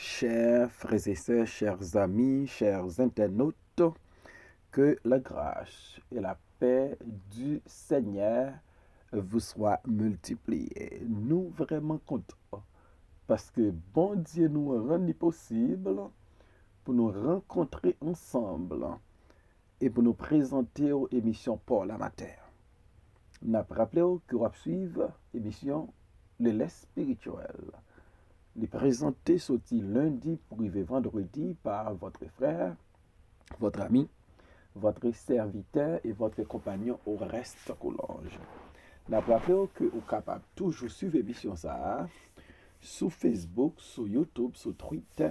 Chers frères et sœurs, chers amis, chers internautes, que la grâce et la paix du Seigneur vous soient multipliées. Nous vraiment contents parce que bon Dieu nous rend possible pour nous rencontrer ensemble et pour nous présenter aux émissions pour la matin. Nous avons rappelé que nous suivre l'émission Le lait spirituel. Les présenté sorti lundi pour arriver vendredi par votre frère, votre ami, votre serviteur et votre compagnon au reste collonge. Nous avons rappelé que vous êtes capable toujours suivre l'émission ça sur Facebook, sur YouTube, sur Twitter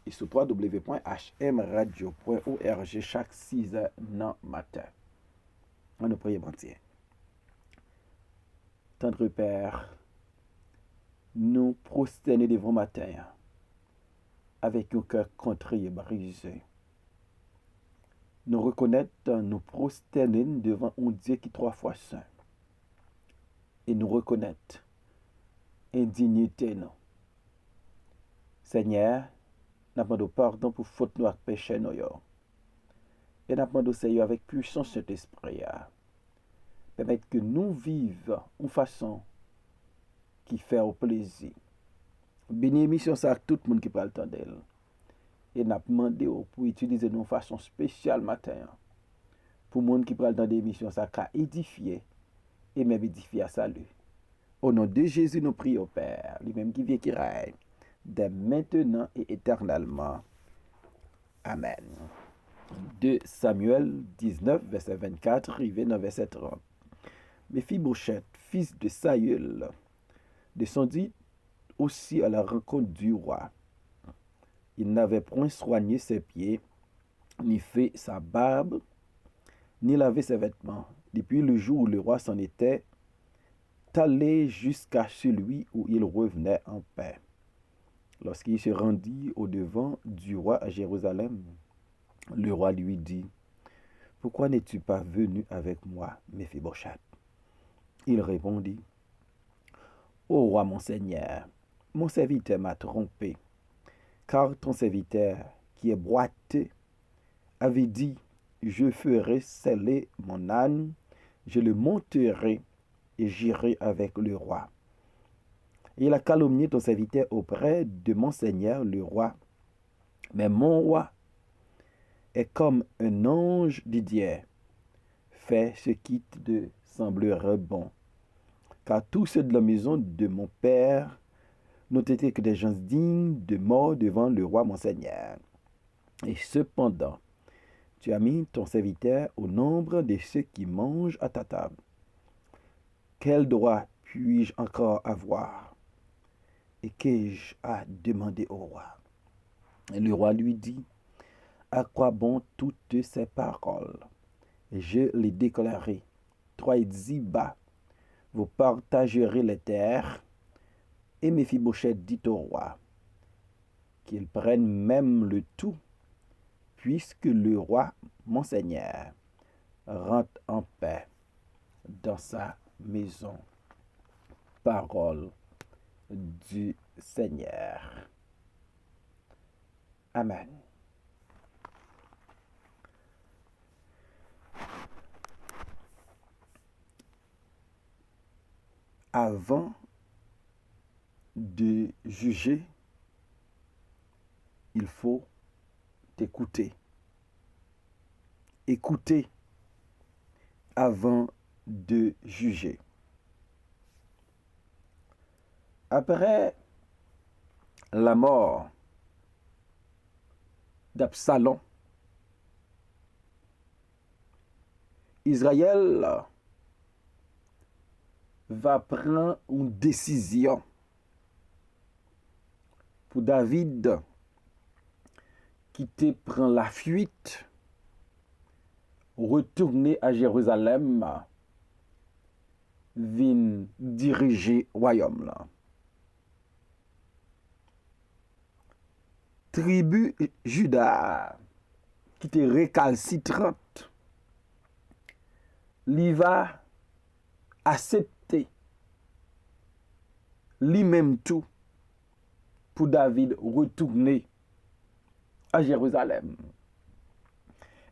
et sur www.hmradio.org chaque 6 heures dans matin. On nous prie bon Dieu. Tendre Père, nous prosterner devant matin avec un cœur contré et brisé. Nous reconnaître, nous prosterner devant un Dieu qui est 3 fois saint. Et nous reconnaître indignité nous. Seigneur, nous demandons pardon pour faute nous et péché nous. Et nous demandons Seigneur avec puissance cet esprit. Permettre que nous vivions en façon qui fait au plaisir. Béni émission ça à tout le monde qui prend le temps d'elle. Et n'a demandé pour utiliser de façon spéciale matin pour le monde qui prend le temps d'émission ça qu'à édifier et même édifier à salut. Au nom de Jésus nous prions Père, lui-même qui vit et qui règne dès maintenant et éternellement. Amen. 2 Samuel 19 verset 24 arrivé dans verset 30. Méphibosheth, fils de Saül, descendit aussi à la rencontre du roi. Il n'avait point soigné ses pieds, ni fait sa barbe, ni lavé ses vêtements, depuis le jour où le roi s'en était allé jusqu'à celui où il revenait en paix. Lorsqu'il se rendit au-devant du roi à Jérusalem, le roi lui dit, « Pourquoi n'es-tu pas venu avec moi, Méphibosheth ?» Il répondit, « Ô roi mon Seigneur, mon serviteur m'a trompé, car ton serviteur, qui est boiteux, avait dit, je ferai sceller mon âne, je le monterai et j'irai avec le roi. Et il a calomnié ton serviteur auprès de mon Seigneur le roi. Mais mon roi est comme un ange de Dieu. Fais ce qui te semblerait bon. Car tous ceux de la maison de mon père n'ont été que des gens dignes de mort devant le roi mon Seigneur. Et cependant, tu as mis ton serviteur au nombre de ceux qui mangent à ta table. Quel droit puis-je encore avoir? Et qu'ai-je à demander au roi? Et le roi lui dit, à quoi bon toutes ces paroles? Je les déclarerai. Toi et Ziba, vous partagerez les terres. Et Méphibosheth dit au roi qu'il prenne même le tout, puisque le roi, mon Seigneur, rentre en paix dans sa maison. Parole du Seigneur. Amen. Avant de juger, il faut t'écouter. Écouter avant de juger. Après la mort d'Absalom, Israël va prendre une décision pour David qui te prend la fuite, retourner à Jérusalem, vient diriger le royaume là. Tribu Juda qui était récalcitrante, il va accepter lui-même tout pour David retourner à Jérusalem.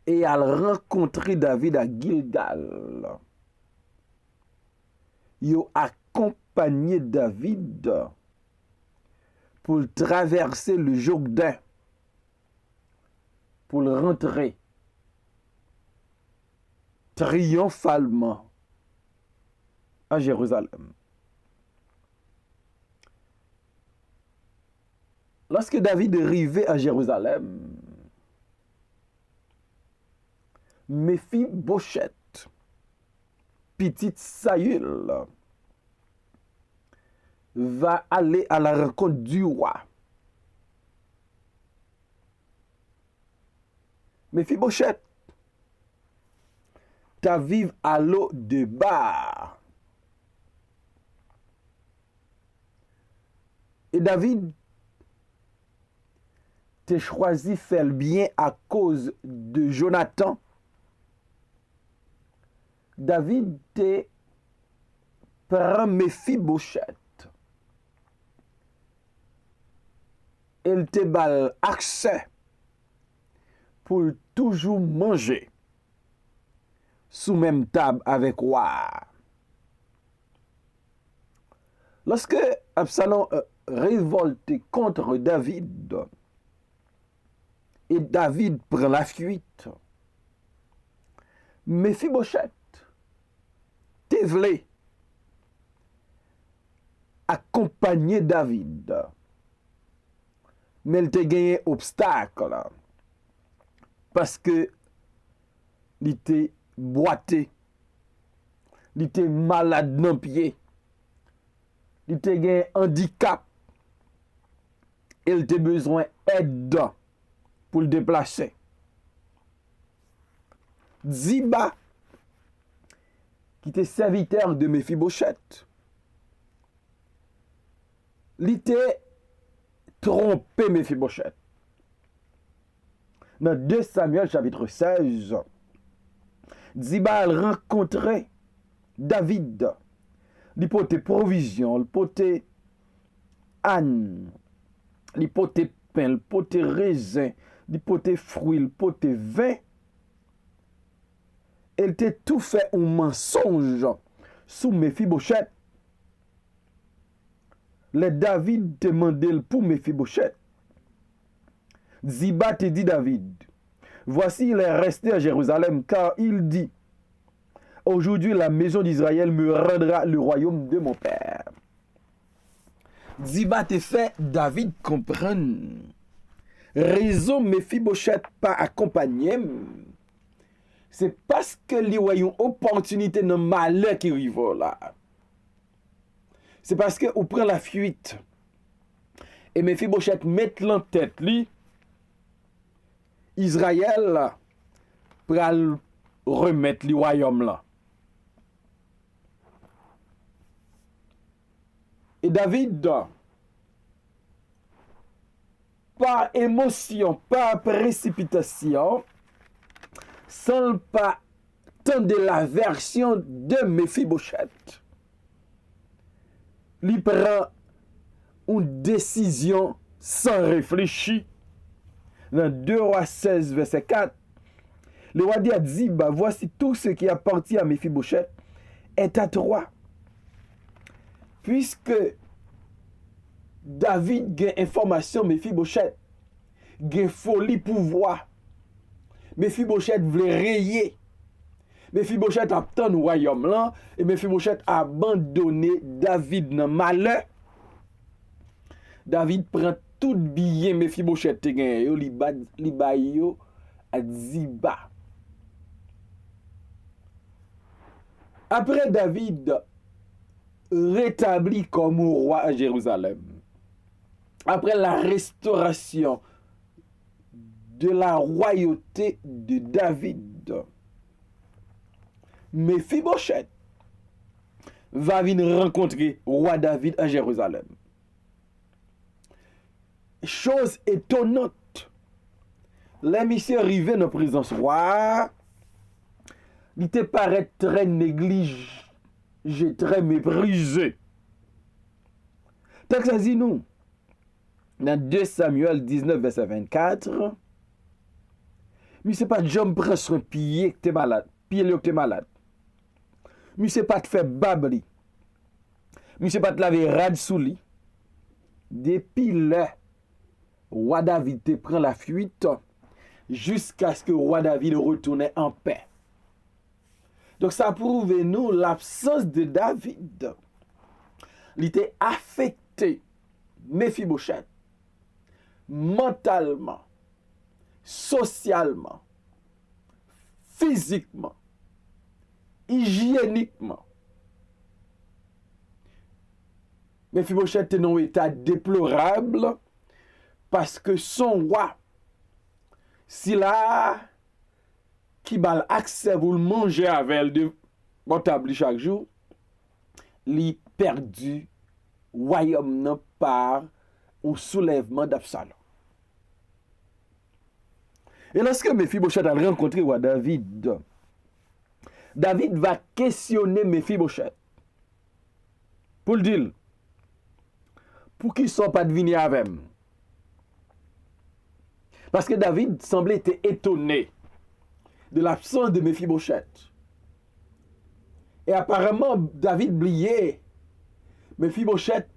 Et elle rencontrer David à Gilgal. Il a accompagné David pour traverser le Jourdain, pour rentrer triomphalement à Jérusalem. Lorsque David est arrivé à Jérusalem, Méphibosheth, petite Saül, va aller à la rencontre du roi. Méphibosheth, t'as vivre à l'eau de bar. Et David t'a choisi faire le bien à cause de Jonathan. David te prend Méphibosheth. Il te bal accès pour toujours manger sous même table avec roi. Lorsque Absalom révolte contre David et David prend la fuite, Méphibosheth te voulait accompagner David, mais il te gagné obstacle parce que il était boité, il était malade dans le pied, il était gagné handicap, il était besoin d'aide pour le déplacer. Ziba, qui était serviteur de Méphibosheth, il était trompé Méphibosheth. Dans 2 Samuel chapitre 16, Ziba a rencontré David. Il portait provision, il portait âne, il portait pain, il portait raisin, il portait fruits, il portait vin. Il t'a tout fait un mensonge sous Méphibosheth. Le David demandait pour Méphibosheth. Ziba te dit David, voici il est resté à Jérusalem car il dit, aujourd'hui la maison d'Israël me rendra le royaume de mon père. Ziba te fait David comprendre. Raison Méphibosheth pas accompagné. C'est parce que il y a une opportunité dans le malheur qui arrive là. C'est parce que on prend la fuite. Et Méphibosheth met en tête lui Israël pour remettre le royaume là. Et David, par émotion, par précipitation, sans pas tendre la version de Méphibosheth, il prend une décision sans réfléchir. Dans 2 Rois 16, verset 4, le roi dit à Ziba, voici tout ce qui appartient à Méphibosheth est à toi. Puisque David a information Méphibosheth, a folie pouvoir. Méphibosheth voulait rayer. Méphibosheth a obtenu le royaume là et Méphibosheth a abandonné David dans le malheur. David prend tout bien Méphibosheth te gagné yo li ba yo à Ziba. Après David rétabli comme roi à Jérusalem, après la restauration de la royauté de David, Méphibosheth va venir rencontrer roi David à Jérusalem. Chose étonnante, l'émission arrivé dans la présence roi, il te paraît très négligé, très méprisé. Texte dit nous, dans 2 Samuel 19, verset 24, mais c'est pas Jom prend soin pied que t'es malade, pied que t'es malade. Mais c'est pas te faire babli. Mais c'est pas te laver rad sous lit. Depuis là, roi David te prend la fuite jusqu'à ce que roi David retourne en paix. Donc ça prouve nous l'absence de David. Il était affecté, Mephibosheth, mentalement, socialement, physiquement, hygiéniquement. Mephibosheth est dans un état déplorable parce que son roi, s'il a qui bal accès pour le manger avec elle de bon table chaque jour, il perdu royaume par un soulèvement d'Absalom. Et lorsque Mephibosheth a rencontré roi David, David va questionner Mephibosheth pour le dire, pour qu'il ne soit pas devenu avec moi. Parce que David semblait être étonné de l'absence de Mephibosheth. Et apparemment, David oubliait Mephibosheth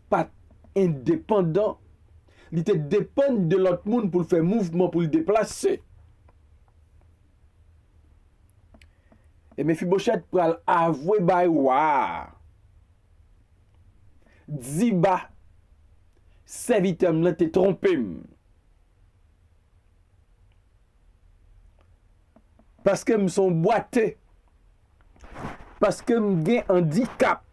pas indépendant. Il était dépend de l'autre monde pour faire mouvement, pour le déplacer. Et Mephibosheth pour avouer by roi. Ziba, serviteur là t'es trompé. Parce que me sont boité. Parce que me gen handicap.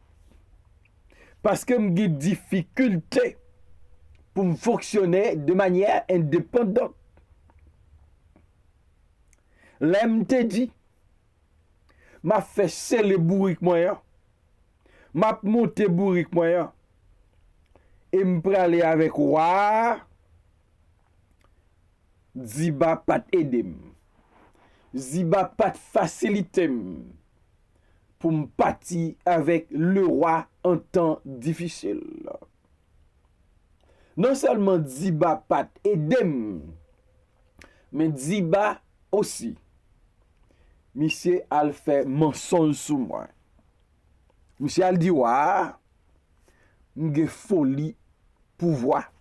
Parce que me gen difficulté pour me fonctionner de manière indépendante. L'aime te dit, m'a fait sceller bourrique moyen, m'a monté bourrique moyen, et m'pralé avec roi, Ziba pas aider. Ziba pas faciliter pour me partir avec le roi en temps difficile. Non seulement Ziba pas aider, mais Ziba aussi. Monsieur al fait mensonge sur moi. Monsieur al dit wa, m'ge folie pouvoir.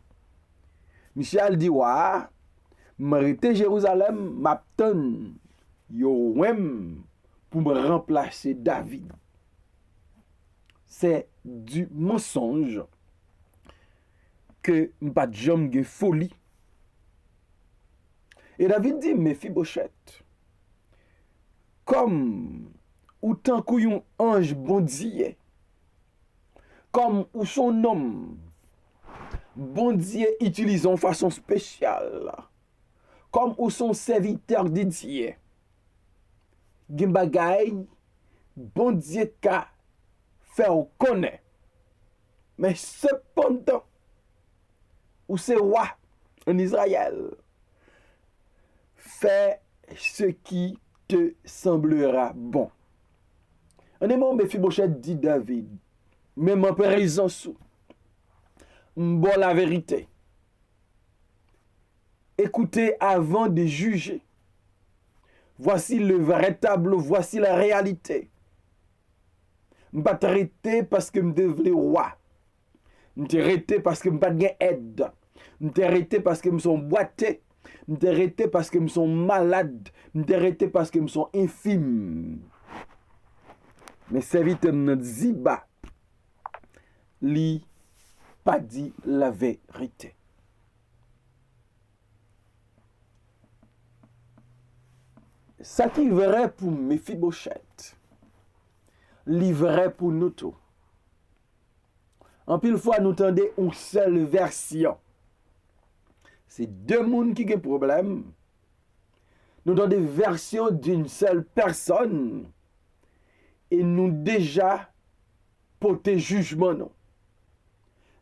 Monsieur al dit wa, m'arrêter Jérusalem m'attend yo wem pour me remplacer David. C'est du mensonge que m'pas jam ge folie. Et David dit Mephibosheth, comme autant qu'un ange bondier, comme ou son homme bondier utilisé en façon spéciale, comme ou son serviteur dédié, gen bagay bondier ka faire connaître. Mais cependant, ou c'est roi en Israël, fais ce qui te semblera bon. En aimant Mephibosheth dit David, même en présence, bon la vérité. Écoutez avant de juger. Voici le vrai tableau, voici la réalité. Je ne pas traiter parce que je devais roi. Je ne traiter parce que je n'ai pas de aide. Je ne traiter parce que je suis boité. Je ne traiter parce que je suis malade. Je ne traiter parce que je suis infime. Mais serviteur de Ziba, li pas dit la vérité. Ça qui est vrai pour Mephibosheth, li vrai pour nous tous. En pile fois, nous tendons une seule version. C'est deux mondes qui ont problème. Nous avons des versions d'une seule personne. Et nous déjà porté jugement.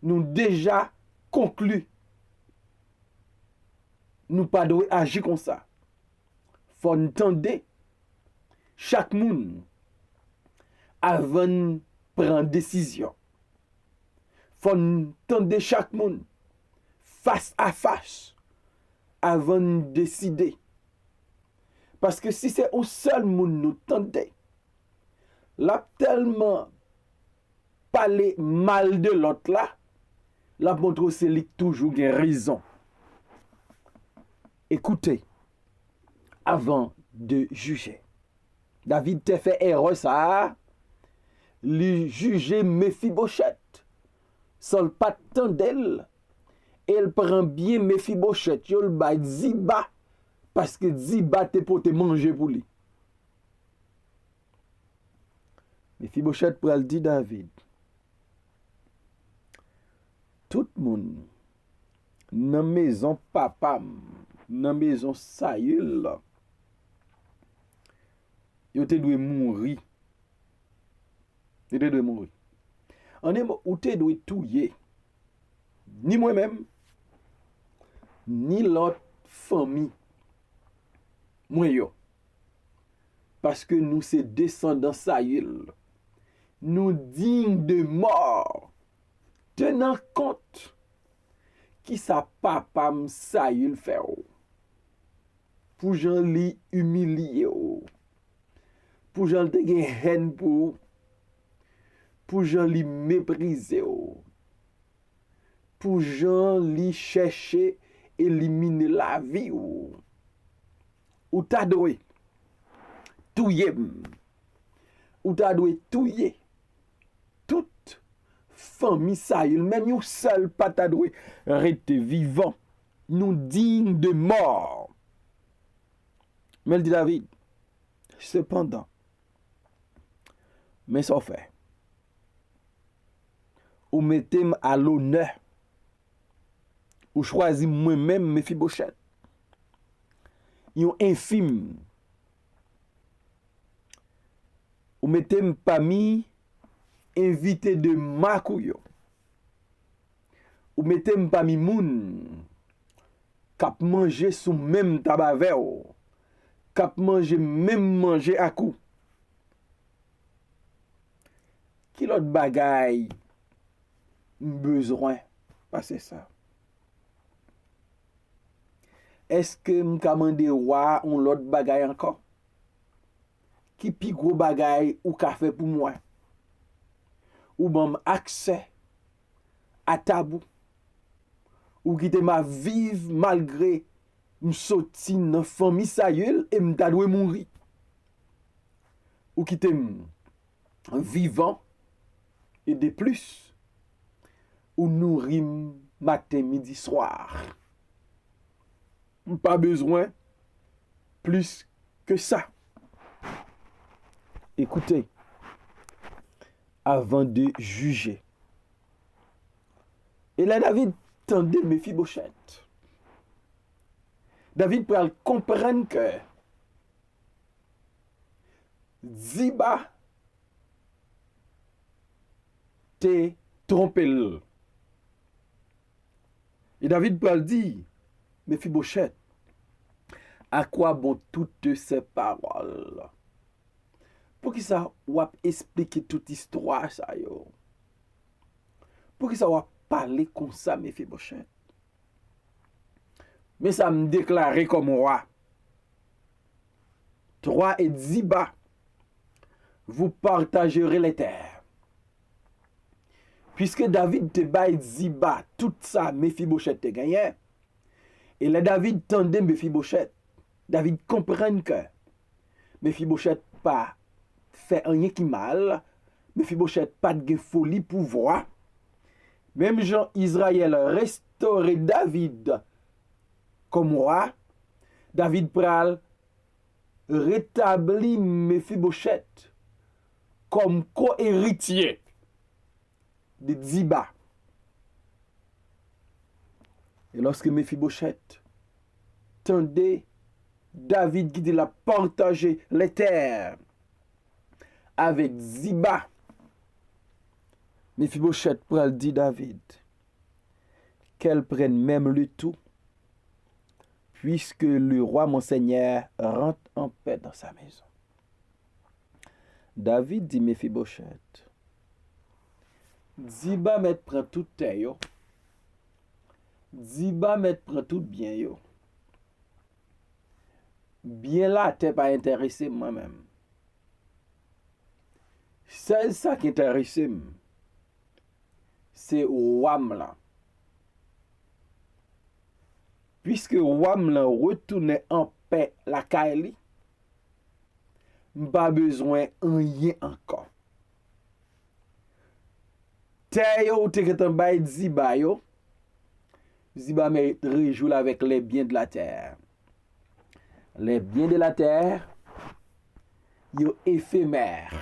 Nous déjà conclu. Nous pas devons agir comme ça. Faut entendre chaque monde avant de prendre décision. Faut entendre chaque monde face à face avant de décider. Parce que si c'est un seul monde nous tendait, l'a tellement parlé mal de l'autre là, la montre c'est lui toujours une raison. Écoutez, avant de juger. David t'a fait erreur ça, lui juger Mephibosheth, sans pas tant d'elle, elle prend bien Mephibosheth, yo le ba Ziba, parce que Ziba te pour te manger pour lui. Mephibosheth pral dit David, tout le monde dans maison papa, dans maison Saül, yo te doit mourir. Yo te doit mourir. En est ou te doit touyer. Ni moi-même, ni l'autre famille. Moi yo. Parce que nous c'est descendants Saül. Nous dignes de mort. Tenant compte qui sa papa Saül fait. Pour j'en li humilié. Pour j'en te gen haine pour j'en li mépriser. Pour j'en li chercher éliminer la vie ou ta doué touyer ou ta doué touyer toute famille Saül même yon seul pas ta doué reste vivant nous dignes de mort. Mais il dit David, cependant, mais ça fait, ou mettez à l'honneur, ou choisis moi-même Mephibosheth, yon infime, ou mettez parmi invité de Makouyo, ou mettez parmi moun, kap manger sous même tabac kap manger même manger à coup. Qui l'autre bagaille besoin passer ça? Est-ce que m'ka mande roi on l'autre bagaille encore? Qui pi gros bagaille ou ka fait pour moi? Ou bon accès à tabou? Ou quitter ma vive malgré m'soti dans famille Saül et m'ta dwe mourir? Ou quitter vivant et de plus ou nourrir matin midi soir? Pas besoin plus que ça. Écoutez, avant de juger. Et là David tendait Mephibosheth. David peut comprendre que Ziba t'es trompé. Et David peut dire, Mephibosheth, à quoi bon toutes ces paroles? Pour qui ça va expliquer toute histoire ça yo? Pour qui ça va parler comme ça Mephibosheth? Mais ça me déclarait comme roi. Toi et Ziba, vous partagerez les terres. Puisque David te baille Ziba, tout ça, Mephibosheth te gagné. Et là, David tendait Mephibosheth. David comprend que Mephibosheth pas fait rien qui mal. Mephibosheth pas de folie pour voir. Même Jean Israël restaurer David comme roi, David pral rétablit Mephibosheth comme co-héritier de Ziba. Et lorsque Mephibosheth tendait David qui dit la partager les terres avec Ziba, Mephibosheth pral dit David qu'elle prenne même le tout, puisque le roi mon seigneur rentre en paix dans sa maison. David dit Mephibosheth, Ziba met prend tout terre Ziba met prend tout bien yo. Bien là, t'es pas intéressé moi-même. C'est ça qui intéresse, c'est Wam là. Puisque Wam là retourne en paix la Kaili, pas besoin rien encore. Terre yo te ketan bay Ziba yo, Ziba me réjoue avec les biens de la terre. Les biens de la terre, yo éphémères,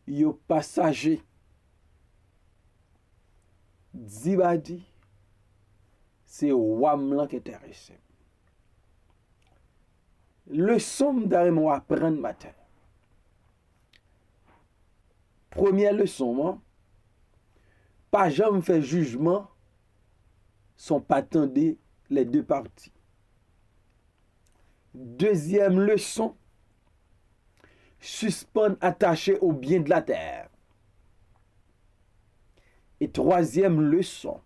yo passagers. Ziba dit, c'est Wam là qui intéresse. Leçon d'arrêt apprendre matin. Première leçon, moi, pas jamais faire jugement sans pas attendre les deux parties. Deuxième leçon, suspendre attaché aux biens de la terre. Et troisième leçon,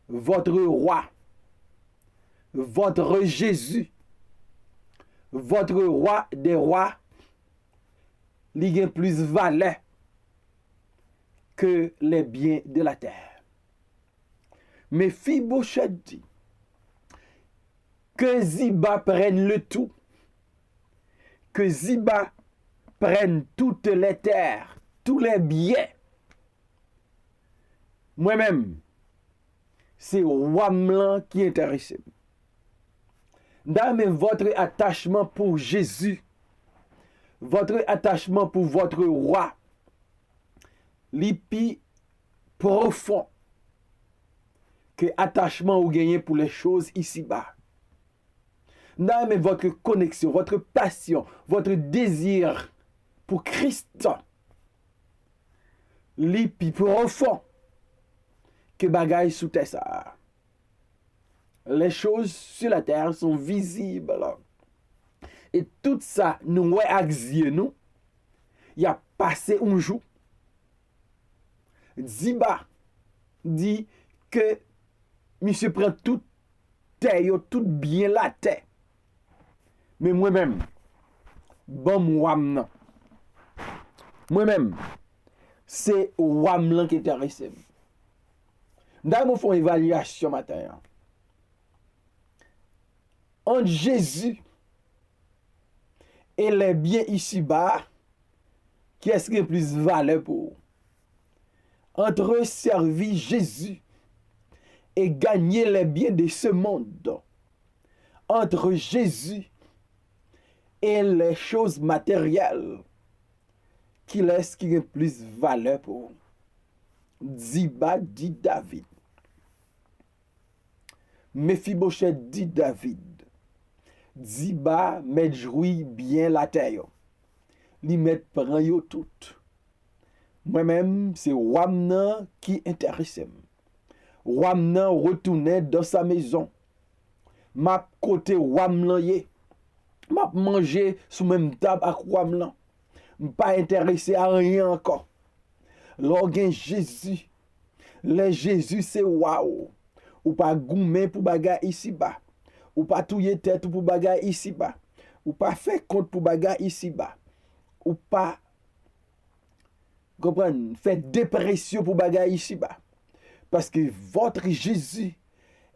votre roi, votre Jésus, votre roi des rois, il a plus valeur que les biens de la terre. Mais Mephibosheth dit que Ziba prenne le tout, que Ziba prenne toutes les terres, tous les biens. Moi-même, c'est Wamlan qui intéresse. Dans votre attachement pour Jésus, votre attachement pour votre roi, l'plus profond que attachement ou gagné pour les choses ici-bas. Dans votre connexion, votre passion, votre désir pour Christ, l'plus profond que bagaille sous terre ça. Les choses sur la terre sont visibles. Et tout ça, nous ouais avec nous, il a passé un jour. Ziba dit que monsieur prend tout terre, tout bien la terre. Mais moi-même, bon wam. Moi-même, c'est wam qui intéresse. Dans mon fond évaluation matin. Entre Jésus et les biens ici-bas, qui est-ce qui est plus valeur pour? Entre servir Jésus et gagner les biens de ce monde. Entre Jésus et les choses matérielles, qui est-ce qui est plus valeur pour? Ziba dit David. Mephibosheth dit David. Ziba met jouit bien la terre. Li met prend yo tout. Moi-même, c'est Wamnan qui intéresse. Wamnan retourne dans sa maison. M'a côté Wamnan yé. M'a manger sous même table avec Wamnan. Pas intéressé à rien encore. Lorsque Jésus, les Jésus c'est waouh. Ou pas gourmet pour bagay ici-bas. Ou pas touyer tête pour bagay ici-bas. Ou pas faire compte pour bagay ici-bas. Ou pas comprendre, faire dépression pour bagay ici-bas. Parce que votre Jésus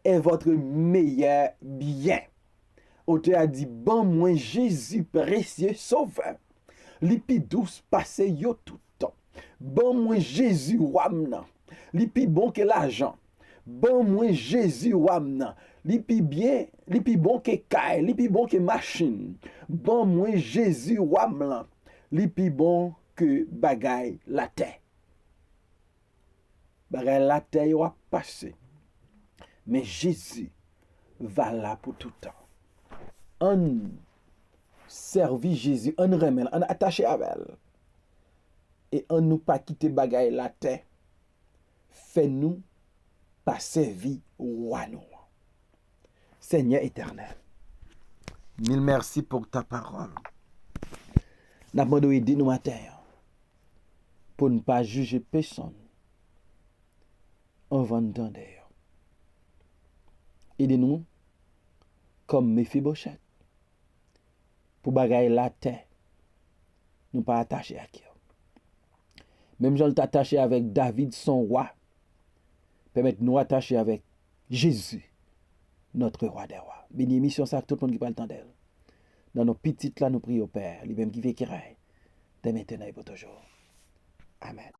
est votre meilleur bien. On te a dit, bon moi Jésus précieux sauveur. Lipi douce passe yo tout temps. Bon moi Jésus wamna. Lipi bon que l'argent. Bon moi Jésus wamna. Lipi bien, lipi bon que caille, lipi bon que machine. Bon moi Jésus wamna. Lipi bon que bagay la terre. Bagay la terre va passer. Mais Jésus va là pour tout temps. On servi Jésus, on remet, on attaché avec elle. Et on nous pas quitter bagay la terre. Fais-nous pas servir roi nous. Seigneur éternel, mille merci pour ta parole. N'a pas aidé nous matin pour ne pas juger personne en vendant d'ailleurs. Aidez-nous comme Mephibosheth. Pour bagaille la terre, nous pas attachés à qui. Même Jean t'attaché avec David, son roi. Permettez-nous attacher avec Jésus, notre roi des rois. Béni mission ça, tout le monde qui parle d'elle. Dans nos petites là, nous prions au Père, lui-même qui fait qui règne, dès maintenant et pour toujours. Amen.